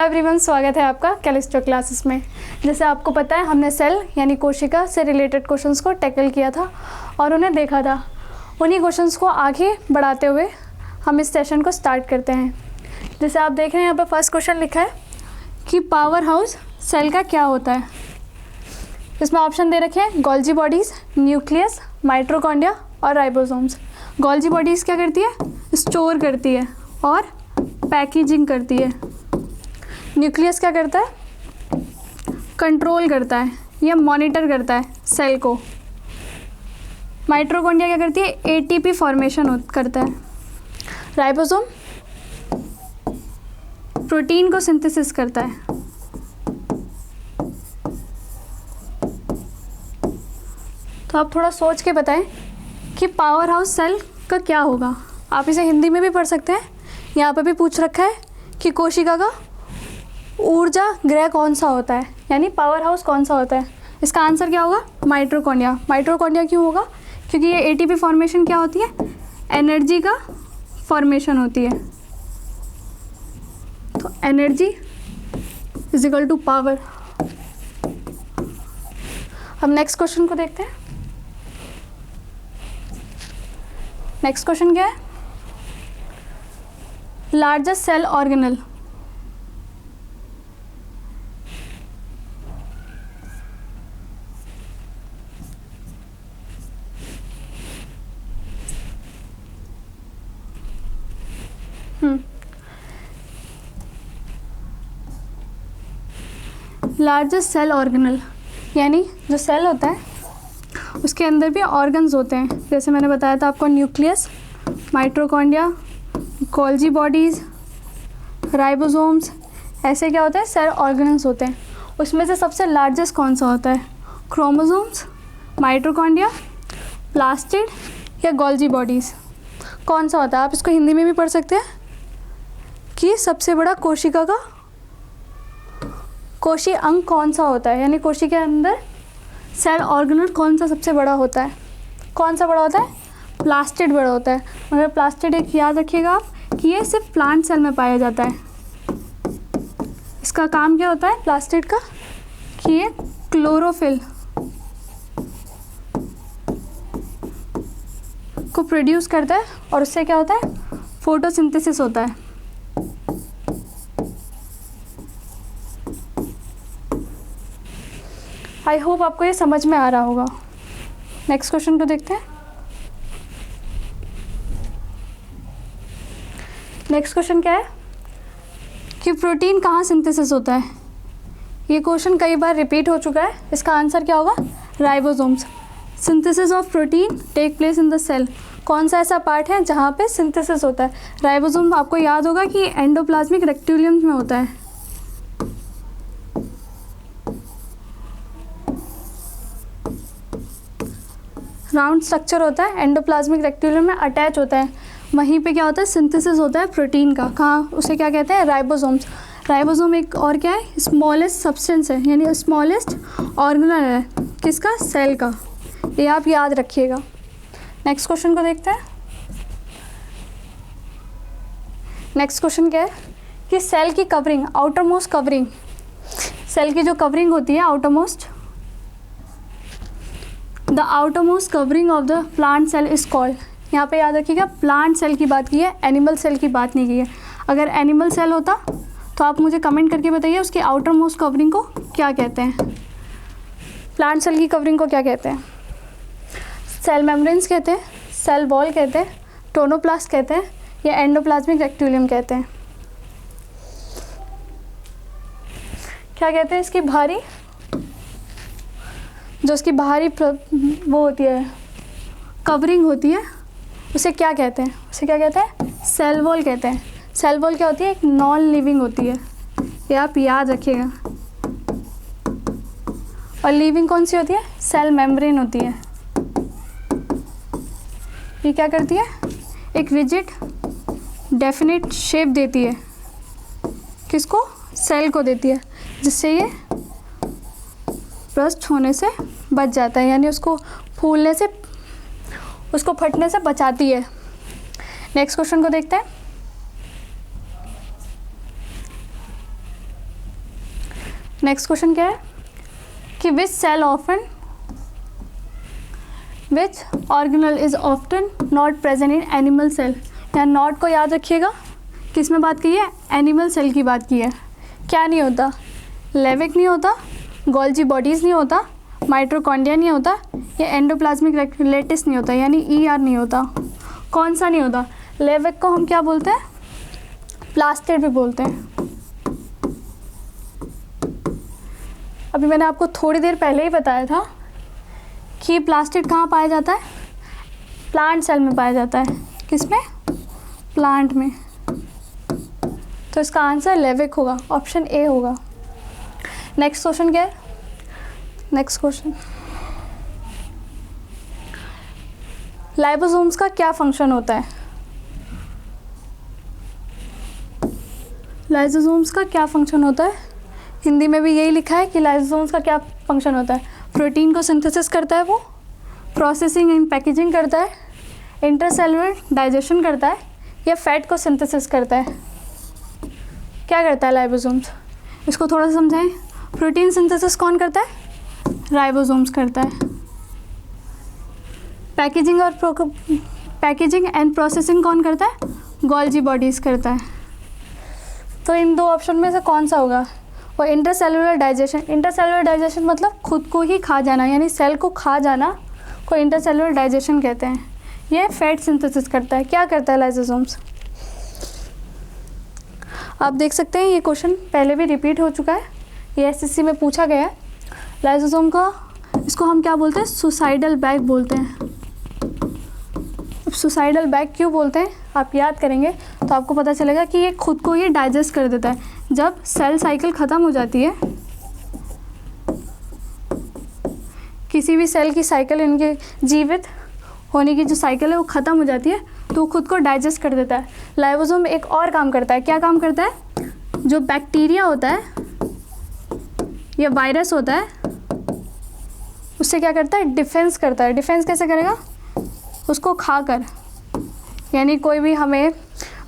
Everyone, स्वागत है आपका केमिस्ट्री क्लासेस में। जैसे आपको पता है, हमने सेल यानी कोशिका से रिलेटेड क्वेश्चंस को टैकल किया था और उन्हें देखा था। उन्हीं क्वेश्चंस को आगे बढ़ाते हुए हम इस सेशन को स्टार्ट करते हैं। जैसे आप देख रहे हैं, यहाँ पर फर्स्ट क्वेश्चन लिखा है कि पावर हाउस सेल का क्या होता है। इसमें ऑप्शन दे रखे हैं गोल्जी बॉडीज़, न्यूक्लियस, माइटोकॉन्ड्रिया और राइबोसोम्स। गोल्जी बॉडीज़ क्या करती है? स्टोर करती है और पैकेजिंग करती है। न्यूक्लियस क्या करता है? कंट्रोल करता है या मॉनिटर करता है सेल को। माइटोकॉन्ड्रिया क्या करती है? एटीपी फॉर्मेशन करता है। राइबोसोम प्रोटीन को सिंथेसिस करता है। तो आप थोड़ा सोच के बताएं कि पावर हाउस सेल का क्या होगा। आप इसे हिंदी में भी पढ़ सकते हैं। यहाँ पर भी पूछ रखा है कि कोशिका का ऊर्जा गृह कौन सा होता है, यानी पावर हाउस कौन सा होता है। इसका आंसर क्या होगा? माइटोकॉन्ड्रिया। माइटोकॉन्ड्रिया क्यों होगा? क्योंकि ये एटीपी फॉर्मेशन क्या होती है? एनर्जी का फॉर्मेशन होती है। तो energy is equal to power. अब नेक्स्ट क्वेश्चन को देखते हैं। नेक्स्ट क्वेश्चन क्या है? Largest cell organelle. Largest cell organelle यानी जो सेल होता है उसके अंदर भी ऑर्गन्स होते हैं। जैसे मैंने बताया था आपको, nucleus, mitochondria, Golgi bodies, ribosomes, ऐसे क्या होते हैं? सेल ऑर्गन्स होते हैं। उसमें से सबसे लार्जेस्ट कौन सा होता है? क्रोमोसोम्स, माइटोकॉन्ड्रिया, प्लास्टिड या गोल्जी बॉडीज़? कौन सा होता है? आप इसको हिंदी में भी पढ़ सकते हैं कि सबसे बड़ा कोशिका का कोशी अंग कौन सा होता है, यानी कोशिका के अंदर सेल ऑर्गेनल कौन सा सबसे बड़ा होता है? कौन सा बड़ा होता है? प्लास्टिड बड़ा होता है। मगर प्लास्टिड एक याद रखिएगा आप कि ये सिर्फ प्लांट सेल में पाया जाता है। इसका काम क्या होता है प्लास्टिड का? कि ये क्लोरोफिल को प्रोड्यूस करता है और उससे क्या होता है? फोटोसिंथेसिस होता है। आई होप आपको ये समझ में आ रहा होगा। नेक्स्ट क्वेश्चन को देखते हैं। नेक्स्ट क्वेश्चन क्या है कि प्रोटीन कहाँ सिंथेसिस होता है। ये क्वेश्चन कई बार रिपीट हो चुका है। इसका आंसर क्या होगा? Ribosomes. Synthesis of protein take place in the cell. कौन सा ऐसा पार्ट है जहाँ पे सिंथेसिस होता है? राइबोसोम आपको याद होगा कि एंडोप्लाज्मिक रेक्टिकुलम में होता है। राउंड स्ट्रक्चर होता है, एंडोप्लाज्मिक रेक्टिकुलम में अटैच होता है। वहीं पे क्या होता है? सिंथेसिस होता है प्रोटीन का। कहाँ? उसे क्या कहते हैं? राइबोसोम्स। राइबोसोम एक और क्या है? स्मॉलेस्ट सब्सटेंस है, यानी स्मॉलेस्ट ऑर्गेनल है। किसका? सेल का। ये आप याद रखिएगा। नेक्स्ट क्वेश्चन को देखते हैं। नेक्स्ट क्वेश्चन क्या है कि सेल की covering, outermost covering, cell की जो कवरिंग होती है outer the outermost covering of the plant cell is called. यहाँ पे याद रखिएगा, प्लांट सेल की बात की है, एनिमल सेल की बात नहीं की है। अगर एनिमल सेल होता तो आप मुझे कमेंट करके बताइए उसकी आउटर मोस्ट कवरिंग को क्या कहते हैं। प्लांट सेल की कवरिंग को क्या कहते हैं? सेल मेम्ब्रेन्स कहते हैं, सेल वॉल कहते हैं, टोनोप्लास्ट कहते हैं या एंडोप्लाज्मिक रेक्टिकुलम कहते हैं। क्या कहते हैं? इसकी बाहरी, जो उसकी बाहरी वो होती है, कवरिंग होती है, उसे क्या कहते हैं? उसे क्या कहते हैं? सेल वॉल कहते हैं। सेल वॉल क्या होती है? एक नॉन लिविंग होती है। ये आप याद रखिएगा। और लिविंग कौन सी होती है? सेल मेम्ब्रेन होती है। ये क्या करती है? एक रिजिड डेफिनेट शेप देती है। किसको? सेल को देती है, जिससे ये बर्स्ट होने से बच जाता है, यानी उसको फूलने से, उसको फटने से बचाती है। नेक्स्ट क्वेश्चन को देखते हैं। नेक्स्ट क्वेश्चन क्या है कि which organelle is often not present in animal cell. यहाँ नॉट को याद रखिएगा, किस में बात की है, एनिमल सेल की बात की है। क्या नहीं होता, लेविक नहीं होता, गोल्जी बॉडीज़ नहीं होता, माइटोकॉन्ड्रिया नहीं होता, या एंडोप्लाज्मिक लेटिस नहीं होता, यानी ER नहीं होता। कौन सा नहीं होता? लेविक को हम क्या बोलते हैं, प्लास्टिड भी बोलते हैं। अभी मैंने आपको थोड़ी देर पहले ही बताया था कि प्लास्टिड कहाँ पाया जाता है, प्लांट सेल में पाया जाता है। किस में? प्लांट में। तो इसका आंसर लेविक होगा, ऑप्शन A होगा। नेक्स्ट क्वेश्चन क्या है? नेक्स्ट क्वेश्चन, लाइपोसोम्स का क्या फंक्शन होता है? लाइसोसोम्स का क्या फंक्शन होता है? हिंदी में भी यही लिखा है कि लाइसोसोम्स का क्या फंक्शन होता है। प्रोटीन को सिंथेसिस करता है, वो प्रोसेसिंग एंड पैकेजिंग करता है, इंटरसेलुलर डाइजेशन करता है, या फैट को सिंथेसिस करता है। क्या करता है लाइसोसोम्स? इसको थोड़ा सा समझाएं। प्रोटीन सिंथेसिस कौन करता है? राइबोसोम्स करता है। पैकेजिंग एंड प्रोसेसिंग कौन करता है? गोल्जी बॉडीज़ करता है। तो इन दो ऑप्शन में से कौन सा होगा? और इंटरसेलुलर डाइजेशन, इंटरसेलुलर डाइजेशन मतलब खुद को ही खा जाना, यानी सेल को खा जाना को इंटरसेलुलर डाइजेशन कहते हैं। ये फैट सिंथेसिस करता है। क्या करता है लाइसोसोम्स? आप देख सकते हैं ये क्वेश्चन पहले भी रिपीट हो चुका है, ये SSC में पूछा गया है। लाइसोसोम का, इसको हम क्या बोलते हैं? सुसाइडल बैग बोलते हैं। अब सुसाइडल बैग क्यों बोलते हैं आप याद करेंगे तो आपको पता चलेगा कि ये खुद को ही डाइजेस्ट कर देता है। जब सेल साइकिल ख़त्म हो जाती है, किसी भी सेल की साइकिल, इनके जीवित होने की जो साइकिल है वो ख़त्म हो जाती है, तो खुद को डाइजेस्ट कर देता है। लाइसोसोम एक और काम करता है। क्या काम करता है? जो बैक्टीरिया होता है या वायरस होता है, उससे क्या करता है? डिफेंस करता है। डिफेंस कैसे करेगा? उसको खाकर, यानी कोई भी हमें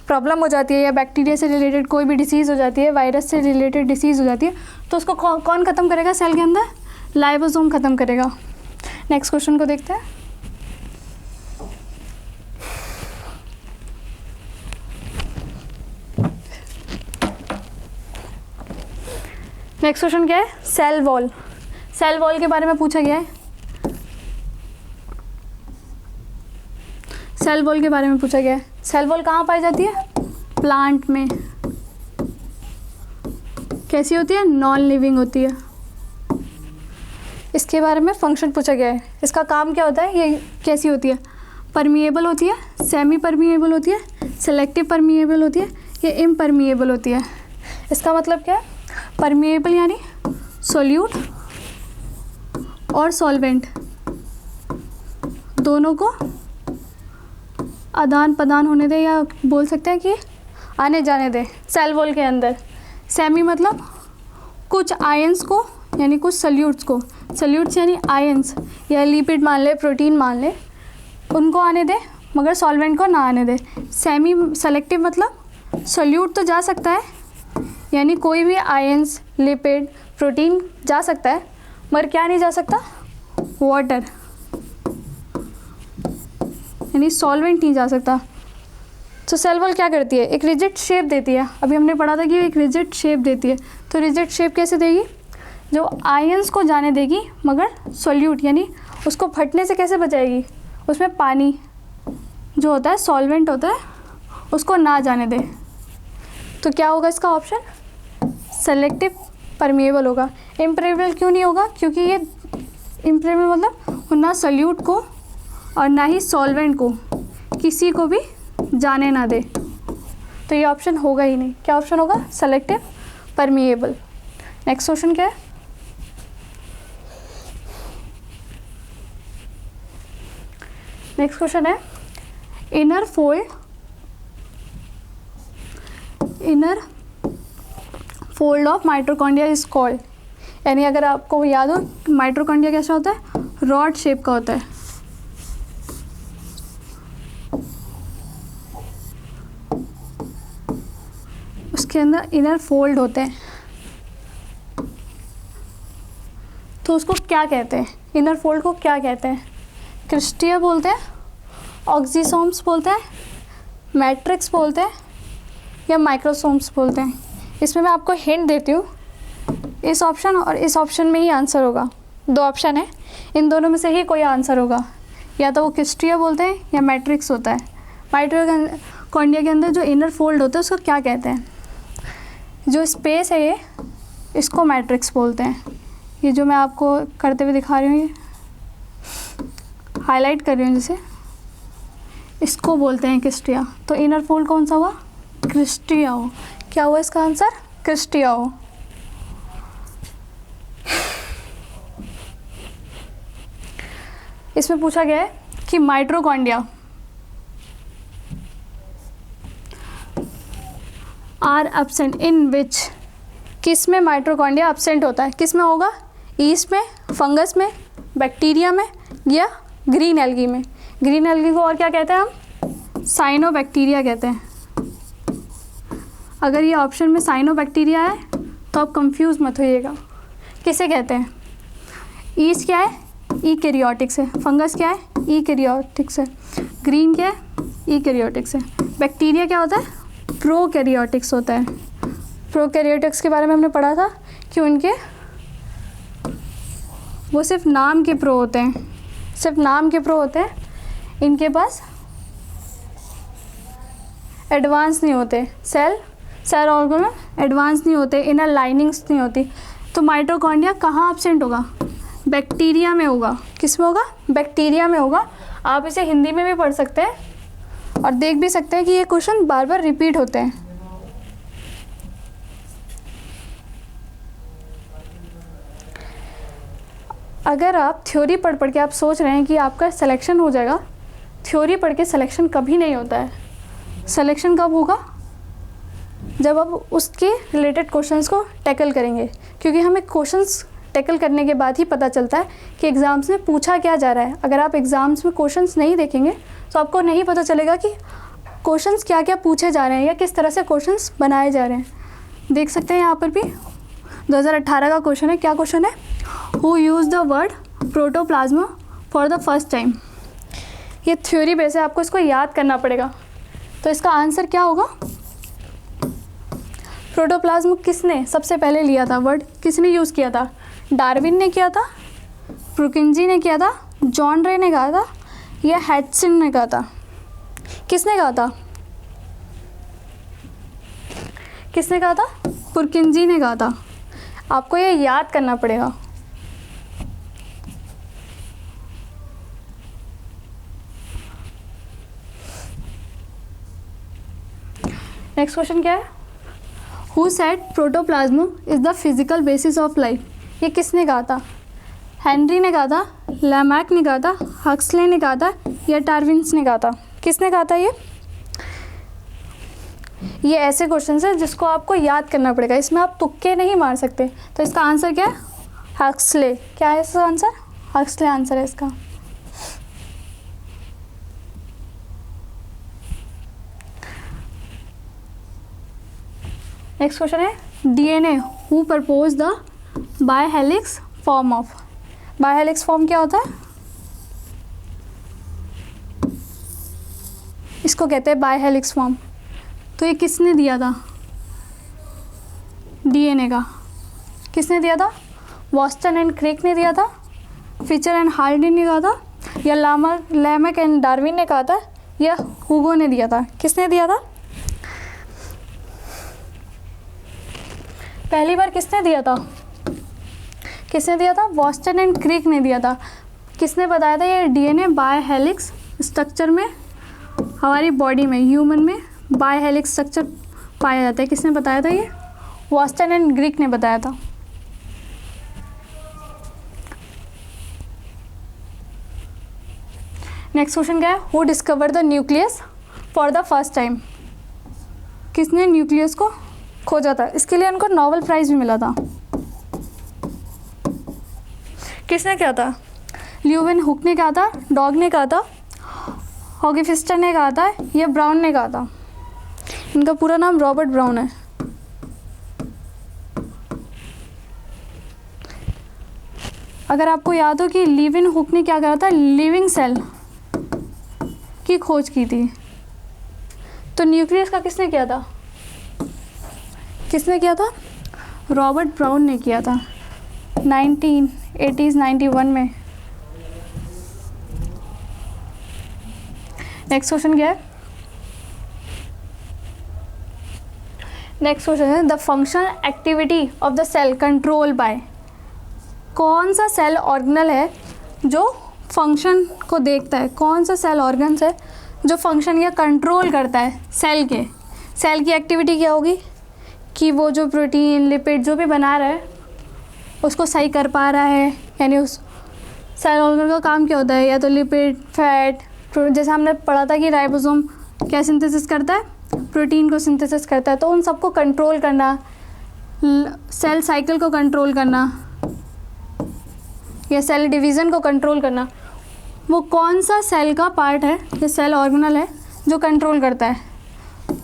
प्रॉब्लम हो जाती है या बैक्टीरिया से रिलेटेड कोई भी डिसीज़ हो जाती है, वायरस से रिलेटेड डिसीज़ हो जाती है, तो उसको कौन ख़त्म करेगा सेल के अंदर? लाइसोसोम ख़त्म करेगा। नेक्स्ट क्वेश्चन को देखते हैं। नेक्स्ट क्वेश्चन क्या है? Cell wall. सेल वॉल के बारे में पूछा गया है। सेल वॉल के बारे में पूछा गया है। सेल वॉल कहाँ पाई जाती है? प्लांट में। कैसी होती है? नॉन लिविंग होती है। इसके बारे में फंक्शन पूछा गया है। इसका काम क्या होता है? ये कैसी होती है? परमिएबल होती है, सेमी परमिएबल होती है, सेलेक्टिव परमिएबल होती है, या इम्परमिएबल होती है। इसका मतलब क्या है? परमिएबल यानी सोल्यूट और सॉल्वेंट दोनों को आदान प्रदान होने दे, या बोल सकते हैं कि आने जाने दे सेल वॉल के अंदर। सेमी मतलब कुछ आयंस को, यानी कुछ सल्यूट्स को, सल्यूट्स यानी आयंस या लिपिड मान ले, प्रोटीन मान ले, उनको आने दे मगर सॉल्वेंट को ना आने दे। सेमी सेलेक्टिव मतलब सल्यूट तो जा सकता है, यानी कोई भी आयंस, लिपिड, प्रोटीन जा सकता है, मगर क्या नहीं जा सकता? वाटर, यानी सॉल्वेंट नहीं जा सकता। तो सेल वॉल क्या करती है? एक रिजिड शेप देती है। अभी हमने पढ़ा था कि एक रिजिड शेप देती है। तो रिजिड शेप कैसे देगी? जो आयंस को जाने देगी मगर सॉल्यूट, यानी उसको फटने से कैसे बचाएगी? उसमें पानी जो होता है, सॉल्वेंट होता है, उसको ना जाने दे। तो क्या होगा इसका ऑप्शन? सेलेक्टिव परमिएबल होगा। इम्परमिएबल क्यों नहीं होगा? क्योंकि ये इम्परमिएबल मतलब ना सल्यूट को और ना ही सॉल्वेंट को किसी को भी जाने ना दे, तो ये ऑप्शन होगा ही नहीं। क्या ऑप्शन होगा? Selective permeable. नेक्स्ट क्वेश्चन क्या है? नेक्स्ट क्वेश्चन है inner fold of mitochondria is called, यानी अगर आपको याद हो माइटोकॉन्ड्रिया कैसा होता है? रॉड शेप का होता है। उसके अंदर इनर फोल्ड होते हैं। तो उसको क्या कहते हैं, इनर फोल्ड को क्या कहते हैं? क्रिस्टिया बोलते हैं, ऑक्सीसोम्स बोलते हैं, मैट्रिक्स बोलते हैं या माइक्रोसोम्स बोलते हैं? इसमें मैं आपको हिंट देती हूँ, इस ऑप्शन और इस ऑप्शन में ही आंसर होगा। 2 ऑप्शन है, इन दोनों में से ही कोई आंसर होगा, या तो वो क्रिस्टिया बोलते हैं या मैट्रिक्स होता है। माइटोकॉन्ड्रिया के अंदर जो इनर फोल्ड होता है उसको क्या कहते हैं? जो स्पेस है ये, इसको मैट्रिक्स बोलते हैं। ये जो मैं आपको करते हुए दिखा रही हूँ, ये हाईलाइट कर रही हूँ जैसे, इसको बोलते हैं क्रिस्टिया। तो इनर फोल्ड कौन सा हुआ? क्रिस्टिया हो। क्या हुआ इसका आंसर? क्रिस्टिया हो। इसमें पूछा गया है कि माइटोकॉन्ड्रिया आर एब्सेंट इन विच, किस में माइटोकॉन्ड्रिया एब्सेंट होता है? किस में होगा? ईस्ट में, फंगस में, बैक्टीरिया में या ग्रीन एल्गी में? ग्रीन एल्गी को और क्या कहते हैं हम? साइनोबैक्टीरिया कहते हैं। अगर ये ऑप्शन में साइनोबैक्टीरिया है तो आप कंफ्यूज मत होइएगा। किसे कहते हैं? ईस्ट क्या है? ईकैरियोटिक्स है। फंगस क्या है? ईकैरियोटिक्स है। ग्रीन क्या है? ईकैरियोटिक्स है। बैक्टीरिया क्या होता है? प्रोकैरियोटिक्स होता है। प्रोकैरियोटिक्स के बारे में हमने पढ़ा था कि उनके वो सिर्फ नाम के प्रो होते हैं, सिर्फ नाम के प्रो होते हैं, इनके पास एडवांस नहीं होते, सेल ऑर्गन एडवांस नहीं होते, इनर लाइनिंग्स नहीं होती। तो माइटोकॉन्ड्रिया कहाँ एब्सेंट होगा? बैक्टीरिया में होगा। किस में होगा? बैक्टीरिया में होगा। आप इसे हिंदी में भी पढ़ सकते हैं और देख भी सकते हैं कि ये क्वेश्चन बार बार रिपीट होते हैं। अगर आप थ्योरी पढ़ पढ़ के आप सोच रहे हैं कि आपका सिलेक्शन हो जाएगा, थ्योरी पढ़ के सिलेक्शन कभी नहीं होता है। सिलेक्शन कब होगा? जब आप उसके रिलेटेड क्वेश्चंस को टैकल करेंगे, क्योंकि हमें क्वेश्चंस टैकल करने के बाद ही पता चलता है कि एग्ज़ाम्स में पूछा क्या जा रहा है। अगर आप एग्ज़ाम्स में क्वेश्चंस नहीं देखेंगे तो आपको नहीं पता चलेगा कि क्वेश्चंस क्या क्या पूछे जा रहे हैं या किस तरह से क्वेश्चंस बनाए जा रहे हैं। देख सकते हैं यहाँ पर भी 2018 का क्वेश्चन है। क्या क्वेश्चन है? Who use the word protoplasm for the first time. ये थ्योरी बेस है, आपको इसको याद करना पड़ेगा। तो इसका आंसर क्या होगा? प्रोटोप्लाज्म किसने सबसे पहले लिया था? वर्ड किसने यूज़ किया था? डार्विन ने किया था, प्रुकिंजी ने किया था, जॉन रे ने कहा था या हैडसन ने कहा था? किसने कहा था? किसने कहा था? प्रुकिंजी ने कहा था। आपको ये याद करना पड़ेगा। नेक्स्ट क्वेश्चन क्या है? Who said protoplasm is the physical basis of life. ये किसने कहा था? हेनरी ने कहा था, लैमार्क ने कहा था, हक्सले ने कहा था या डार्विन्स ने कहा था? किसने कहा था? ये ऐसे क्वेश्चन है जिसको आपको याद करना पड़ेगा, इसमें आप तुक्के नहीं मार सकते। तो इसका आंसर क्या है? हक्सले। क्या है इसका आंसर? हक्सले आंसर है इसका। नेक्स्ट क्वेश्चन है DNA who propose the bihelix form of. Bihelix form क्या होता है? इसको कहते हैं बायहेलिक्स फॉर्म। तो ये किसने दिया था डीएनए का? किसने दिया था? वॉस्टन एंड क्रिक ने दिया था, फिशर एंड हार्डी ने कहा था या लैमार्क एंड डार्विन ने कहा था या हुगो ने दिया था? किसने दिया था? पहली बार किसने दिया था? किसने दिया था? वॉस्टन एंड क्रिक ने दिया था। किसने बताया था ये डीएनए बायहेलिक्स स्ट्रक्चर में, हमारी बॉडी में, ह्यूमन में बायहेलिक्स स्ट्रक्चर पाया जाता है? किसने बताया था? ये वॉस्टन एंड क्रिक ने बताया था। नेक्स्ट क्वेश्चन क्या है? Who discover the nucleus for the first time. किसने न्यूक्लियस को खोजा था? इसके लिए उनको नोबेल प्राइज़ भी मिला था। किसने कहा था? ल्यूवेन हुक ने कहा था, डॉग ने कहा था, हॉगी फिस्टर ने कहा था या ब्राउन ने कहा था? इनका पूरा नाम रॉबर्ट ब्राउन है। अगर आपको याद हो कि लीविन हुक ने क्या करा था, लिविंग सेल की खोज की थी, तो न्यूक्लियस का किसने किया था? किसने किया था? रॉबर्ट ब्राउन ने किया था 1991 में। नेक्स्ट क्वेश्चन क्या है? नेक्स्ट क्वेश्चन है the function activity of the cell control by. कौन सा सेल ऑर्गेनल है जो फंक्शन को देखता है? कौन सा सेल ऑर्गन्स है जो फंक्शन या कंट्रोल करता है सेल के? सेल की एक्टिविटी क्या होगी कि वो जो प्रोटीन लिपिड जो भी बना रहा है उसको सही कर पा रहा है, यानी उस सेल ऑर्गन का काम क्या होता है? या तो लिपिड, फैट, जैसे हमने पढ़ा था कि राइबोसोम क्या सिंथेसिस करता है? प्रोटीन को सिंथेसिस करता है। तो उन सबको कंट्रोल करना, सेल साइकिल को कंट्रोल करना या सेल डिवीज़न को कंट्रोल करना, वो कौन सा सेल का पार्ट है या सेल ऑर्गेनल है जो कंट्रोल करता है?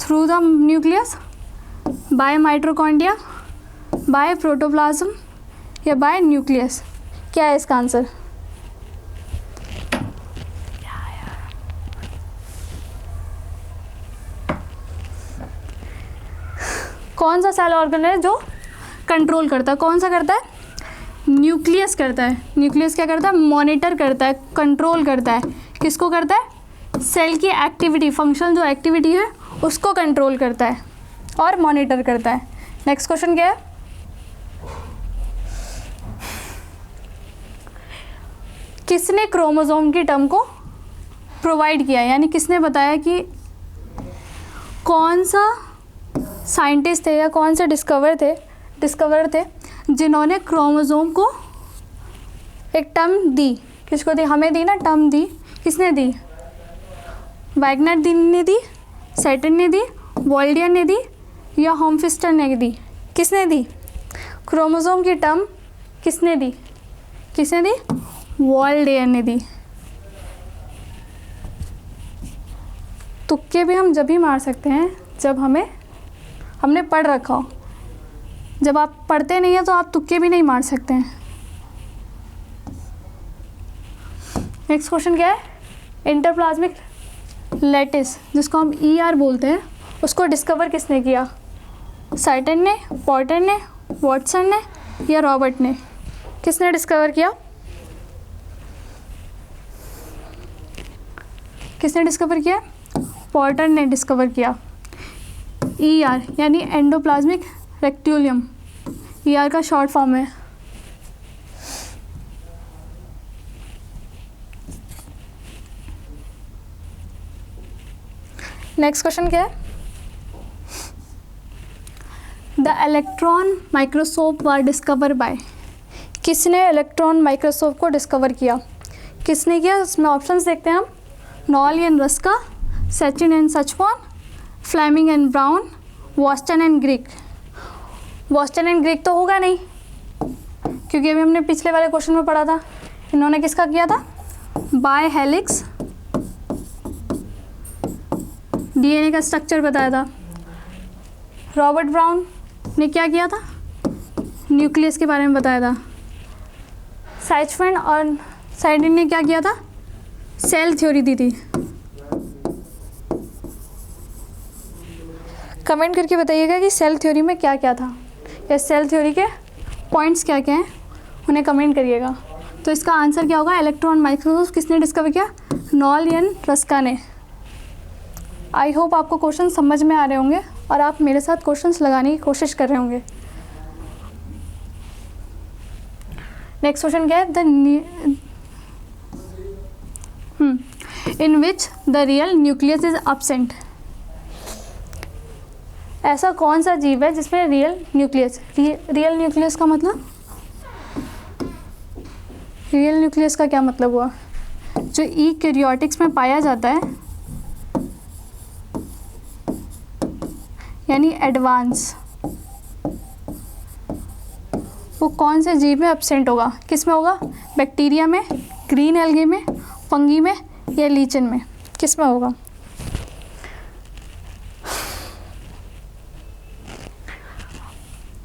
Through the nucleus, by mitochondria, by protoplasm या बाय न्यूक्लियस? क्या है इसका आंसर? कौन सा सेल ऑर्गन है जो कंट्रोल करता है? कौन सा करता है? न्यूक्लियस करता है। न्यूक्लियस क्या करता है? मॉनिटर करता है, कंट्रोल करता है। किसको करता है? सेल की एक्टिविटी, फंक्शन जो एक्टिविटी है उसको कंट्रोल करता है और मॉनिटर करता है। नेक्स्ट क्वेश्चन क्या है? किसने क्रोमोसोम की टर्म को प्रोवाइड किया, यानी किसने बताया कि कौन सा साइंटिस्ट थे या कौन से डिस्कवर थे जिन्होंने क्रोमोसोम को एक टर्म दी? किसको दी? हमें दी ना टर्म दी। किसने दी? वैगनर ने दी, सैटर्न ने दी, वॉल्डियर ने दी या होमफिस्टर ने दी? किसने दी? क्रोमोसोम की टर्म किसने दी? किसने दी? वॉल्डियर ने दी। तुक्के भी हम जब भी मार सकते हैं जब हमने पढ़ रखा हो। जब आप पढ़ते नहीं हैं तो आप तुक्के भी नहीं मार सकते हैं। नेक्स्ट क्वेश्चन क्या है? इंटरप्लाज्मिक लैटिस, जिसको हम ER बोलते हैं, उसको डिस्कवर किसने किया? सैटर्न ने, पॉटर ने, वॉटसन ने या रॉबर्ट ने? किसने डिस्कवर किया? किसने डिस्कवर किया? पॉटर ने डिस्कवर किया। ER यानी एंडोप्लाज्मिक रेक्टिकुलम, ER का शॉर्ट फॉर्म है। नेक्स्ट क्वेश्चन क्या है? The electron microscope were discover by. किसने इलेक्ट्रॉन माइक्रोस्कोप को डिस्कवर किया? किसने किया? इसमें ऑप्शंस देखते हैं हम। नॉल एंड रस्का, सचिन and Schwann, Fleming and Brown, वॉस्टन एंड ग्रिक। वॉस्टन एंड ग्रिक तो होगा नहीं, क्योंकि अभी हमने पिछले वाले क्वेश्चन में पढ़ा था। इन्होंने किसका किया था? बाय हेलिक्स DNA का स्ट्रक्चर बताया था। रॉबर्ट ब्राउन ने क्या किया था? न्यूक्लियस के बारे में बताया था। सैचमैन और साइडन ने क्या किया था? सेल थ्योरी दी थी। कमेंट करके बताइएगा कि सेल थ्योरी में क्या क्या था या सेल थ्योरी के पॉइंट्स क्या क्या हैं, उन्हें कमेंट करिएगा। तो इसका आंसर क्या होगा? इलेक्ट्रॉन माइक्रोस्कोप किसने डिस्कवर किया? नॉल एंड रस्का ने। आई होप आपको क्वेश्चन समझ में आ रहे होंगे और आप मेरे साथ क्वेश्चंस लगाने की कोशिश कर रहे होंगे। नेक्स्ट क्वेश्चन क्या है? In which the real nucleus is absent. ऐसा कौन सा जीव है जिसमें रियल न्यूक्लियस का मतलब, रियल न्यूक्लियस का क्या मतलब हुआ? जो यूकैरियोटिक्स में पाया जाता है, यानी एडवांस, वो कौन से जीव में एब्सेंट होगा? किस में होगा? बैक्टीरिया में, ग्रीन एल्गी में, फंगी में या लीचन में? किस में होगा?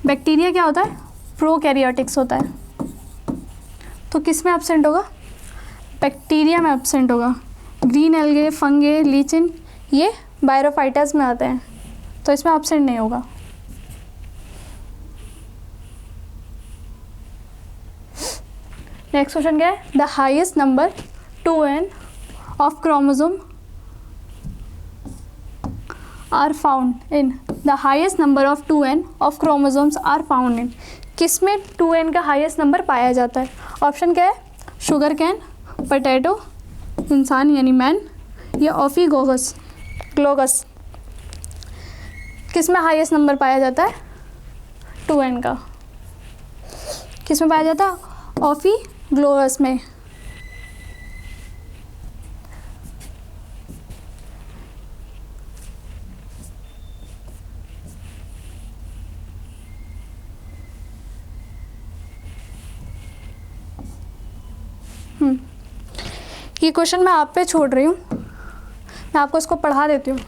बैक्टीरिया क्या होता है? प्रोकैरियोटिक्स होता है। तो किस में एब्सेंट होगा? बैक्टीरिया में एब्सेंट होगा। ग्रीन एल्गे, फंगे, लीचिन ये बायरोफाइटस में आते हैं, तो इसमें एब्सेंट नहीं होगा। नेक्स्ट क्वेश्चन क्या है? The highest number 2n of chromosome are found in. The highest number of 2n of chromosomes are found in. किस में 2n का हाईएस्ट नंबर पाया जाता है? ऑप्शन क्या है? शुगर कैन, पोटैटो, इंसान यानी मैन, या ऑफीगोगस ग्लोगस। किस में हाईएस्ट नंबर पाया जाता है 2n का? किस में पाया जाता है? ऑफीग्लोगस में। ये क्वेश्चन मैं आप पे छोड़ रही हूँ, मैं आपको इसको पढ़ा देती हूँ।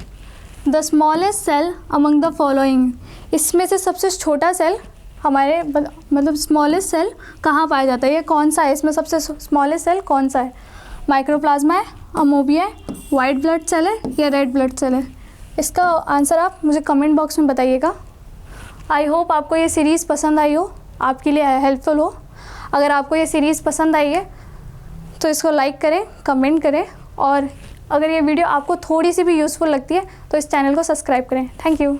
The smallest cell among the following. इसमें से सबसे छोटा सेल हमारे मतलब स्मॉलेस्ट सेल कहाँ पाया जाता है? ये कौन सा है? इसमें सबसे स्मॉलेस्ट सेल कौन सा है? माइक्रोप्लाज्मा है, अमोबिया है, वाइट ब्लड सेल है, या रेड ब्लड सेल है? इसका आंसर आप मुझे कमेंट बॉक्स में बताइएगा। आई होप आपको ये सीरीज़ पसंद आई हो, आपके लिए हेल्पफुल हो। अगर आपको ये सीरीज़ पसंद आई है तो इसको लाइक करें, कमेंट करें, और अगर ये वीडियो आपको थोड़ी सी भी यूज़फुल लगती है तो इस चैनल को सब्सक्राइब करें। Thank you.